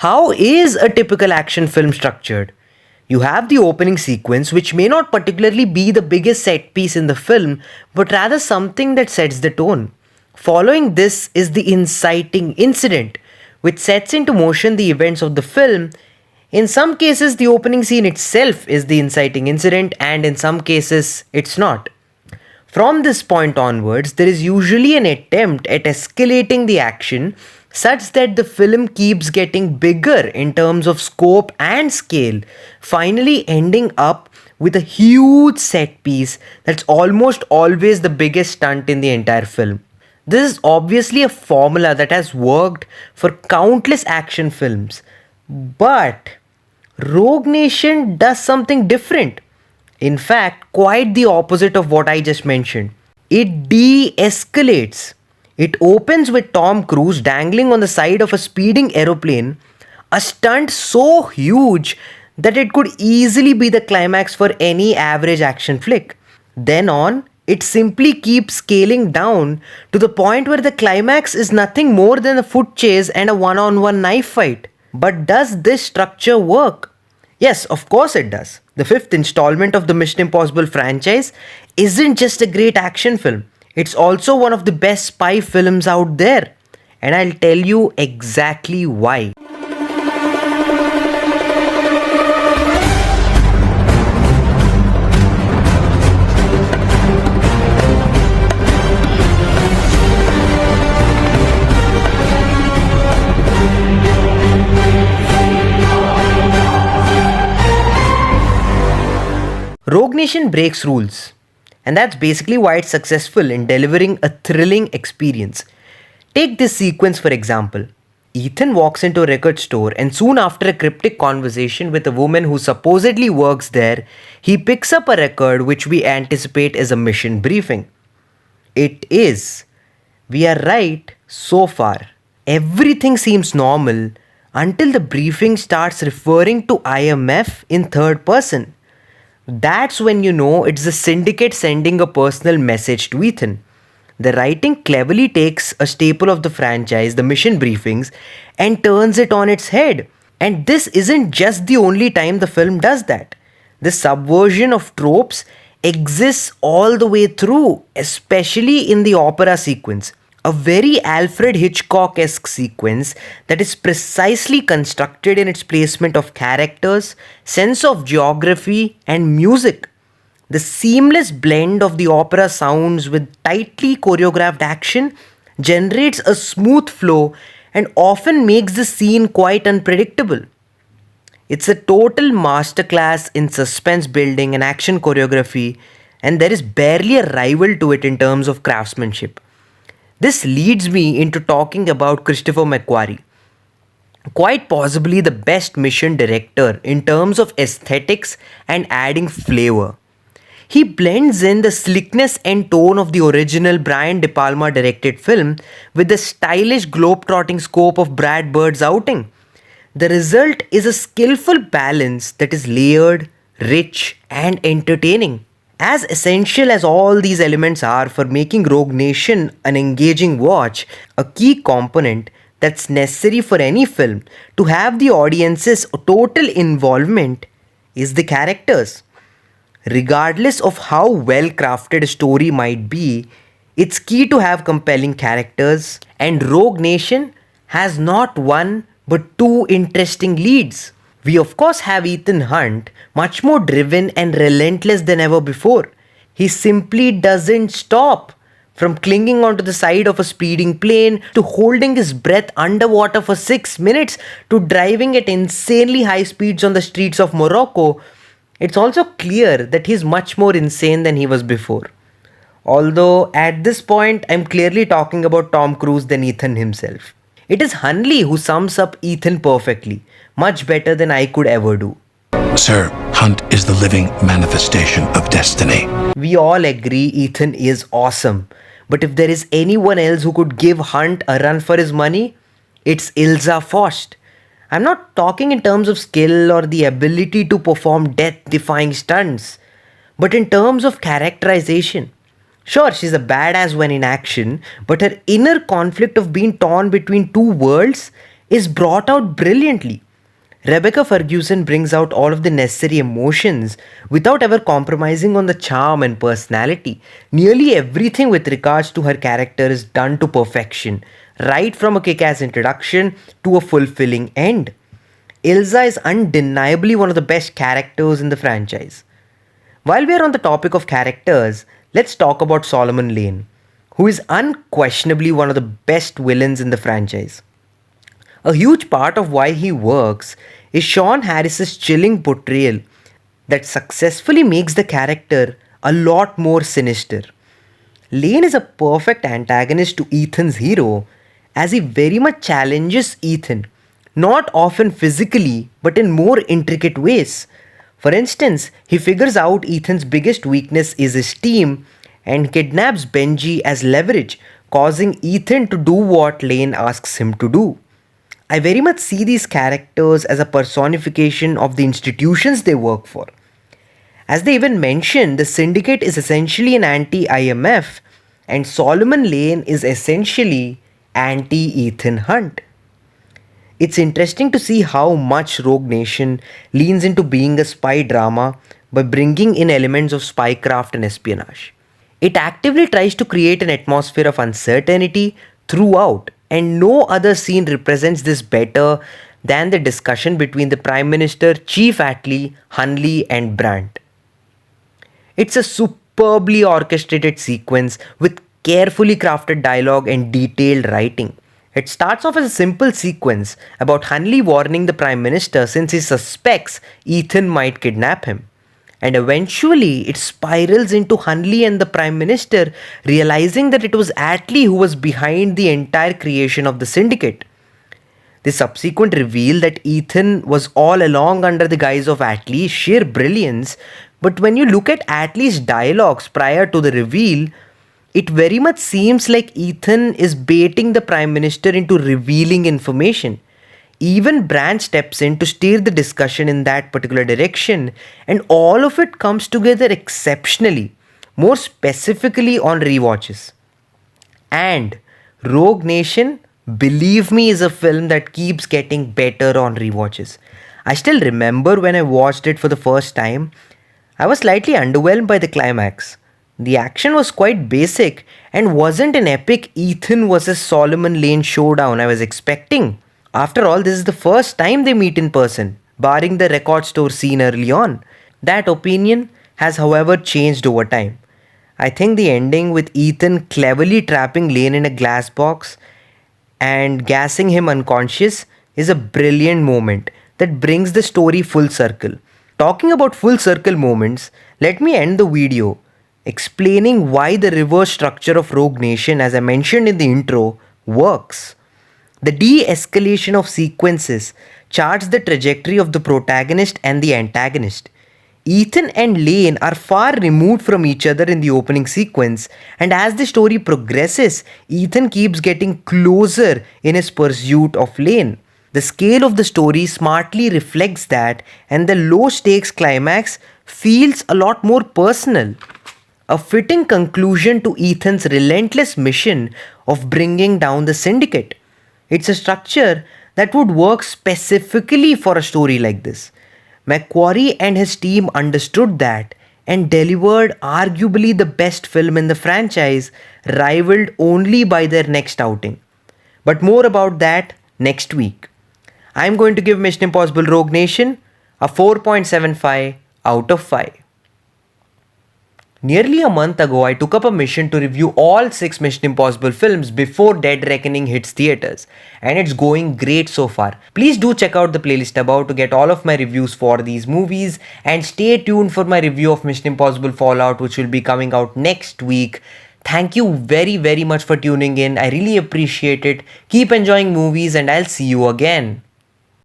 How is a typical action film structured? You have the opening sequence, which may not particularly be the biggest set piece in the film, but rather something that sets the tone. Following this is the inciting incident, which sets into motion the events of the film. In some cases, the opening scene itself is the inciting incident, and in some cases, it's not. From this point onwards, there is usually an attempt at escalating the action such that the film keeps getting bigger in terms of scope and scale, finally ending up with a huge set piece that's almost always the biggest stunt in the entire film. This is obviously a formula that has worked for countless action films, but Rogue Nation does something different. In fact, quite the opposite of what I just mentioned. It de escalates. It opens with Tom Cruise dangling on the side of a speeding aeroplane, a stunt so huge that it could easily be the climax for any average action flick. Then on, it simply keeps scaling down to the point where the climax is nothing more than a foot chase and a one-on-one knife fight. But does this structure work? Yes, of course it does. The fifth installment of the Mission Impossible franchise isn't just a great action film, it's also one of the best spy films out there. And I'll tell you exactly why. Rogue Nation breaks rules, and that's basically why it's successful in delivering a thrilling experience. Take this sequence for example. Ethan walks into a record store, and soon after a cryptic conversation with a woman who supposedly works there, he picks up a record which we anticipate is a mission briefing. It is. We are right so far. Everything seems normal until the briefing starts referring to IMF in third person. That's when you know it's the Syndicate sending a personal message to Ethan. The writing cleverly takes a staple of the franchise, the mission briefings, and turns it on its head. And this isn't just the only time the film does that. The subversion of tropes exists all the way through, especially in the opera sequence. A very Alfred Hitchcock-esque sequence that is precisely constructed in its placement of characters, sense of geography, and music. The seamless blend of the opera sounds with tightly choreographed action generates a smooth flow and often makes the scene quite unpredictable. It's a total masterclass in suspense building and action choreography, and there is barely a rival to it in terms of craftsmanship. This leads me into talking about Christopher McQuarrie, quite possibly the best mission director in terms of aesthetics and adding flavor. He blends in the slickness and tone of the original Brian De Palma directed film with the stylish globe-trotting scope of Brad Bird's outing. The result is a skillful balance that is layered, rich, and entertaining. As essential as all these elements are for making Rogue Nation an engaging watch, a key component that's necessary for any film to have the audience's total involvement is the characters. Regardless of how well crafted a story might be, it's key to have compelling characters, and Rogue Nation has not one but two interesting leads. We of course have Ethan Hunt, much more driven and relentless than ever before. He simply doesn't stop. From clinging onto the side of a speeding plane, to holding his breath underwater for 6 minutes, to driving at insanely high speeds on the streets of Morocco, it's also clear that he's much more insane than he was before. Although at this point, I'm clearly talking about Tom Cruise than Ethan himself. It is Hunley who sums up Ethan perfectly, much better than I could ever do. Sir, Hunt is the living manifestation of destiny. We all agree Ethan is awesome, but if there is anyone else who could give Hunt a run for his money, it's Ilsa Faust. I'm not talking in terms of skill or the ability to perform death-defying stunts, but in terms of characterization. Sure, she's a badass when in action, but her inner conflict of being torn between two worlds is brought out brilliantly. Rebecca Ferguson brings out all of the necessary emotions without ever compromising on the charm and personality. Nearly everything with regards to her character is done to perfection, right from a kick ass introduction to a fulfilling end. Ilsa is undeniably one of the best characters in the franchise. While we are on the topic of characters, let's talk about Solomon Lane, who is unquestionably one of the best villains in the franchise. A huge part of why he works is Sean Harris's chilling portrayal that successfully makes the character a lot more sinister. Lane is a perfect antagonist to Ethan's hero as he very much challenges Ethan, not often physically but in more intricate ways. For instance, he figures out Ethan's biggest weakness is his team and kidnaps Benji as leverage, causing Ethan to do what Lane asks him to do. I very much see these characters as a personification of the institutions they work for. As they even mention, the Syndicate is essentially an anti IMF, and Solomon Lane is essentially anti Ethan Hunt. It's interesting to see how much Rogue Nation leans into being a spy drama by bringing in elements of spycraft and espionage. It actively tries to create an atmosphere of uncertainty throughout, and no other scene represents this better than the discussion between the Prime Minister, Chief Attlee, Hunley, and Brandt. It's a superbly orchestrated sequence with carefully crafted dialogue and detailed writing. It starts off as a simple sequence about Hunley warning the Prime Minister since he suspects Ethan might kidnap him. And eventually, it spirals into Hunley and the Prime Minister realizing that it was Attlee who was behind the entire creation of the Syndicate. The subsequent reveal that Ethan was all along under the guise of Attlee's sheer brilliance, but when you look at Attlee's dialogues prior to the reveal, it very much seems like Ethan is baiting the Prime Minister into revealing information. Even Brandt steps in to steer the discussion in that particular direction, and all of it comes together exceptionally, more specifically on rewatches. And Rogue Nation, believe me, is a film that keeps getting better on rewatches. I still remember when I watched it for the first time, I was slightly underwhelmed by the climax. The action was quite basic and wasn't an epic Ethan vs. Solomon Lane showdown I was expecting. After all, this is the first time they meet in person, barring the record store scene early on. That opinion has, however, changed over time. I think the ending with Ethan cleverly trapping Lane in a glass box and gassing him unconscious is a brilliant moment that brings the story full circle. Talking about full circle moments, let me end the video explaining why the reverse structure of Rogue Nation, as I mentioned in the intro, works. The de-escalation of sequences charts the trajectory of the protagonist and the antagonist. Ethan and Lane are far removed from each other in the opening sequence, and as the story progresses, Ethan keeps getting closer in his pursuit of Lane. The scale of the story smartly reflects that, and the low-stakes climax feels a lot more personal. A fitting conclusion to Ethan's relentless mission of bringing down the Syndicate. It's a structure that would work specifically for a story like this. McQuarrie and his team understood that and delivered arguably the best film in the franchise, rivaled only by their next outing. But more about that next week. I'm going to give Mission Impossible Rogue Nation a 4.75 out of 5. Nearly a month ago, I took up a mission to review all 6 Mission Impossible films before Dead Reckoning hits theaters, and it's going great so far. Please do check out the playlist above to get all of my reviews for these movies, and stay tuned for my review of Mission Impossible Fallout, which will be coming out next week. Thank you very much for tuning in. I really appreciate it. Keep enjoying movies, and I'll see you again.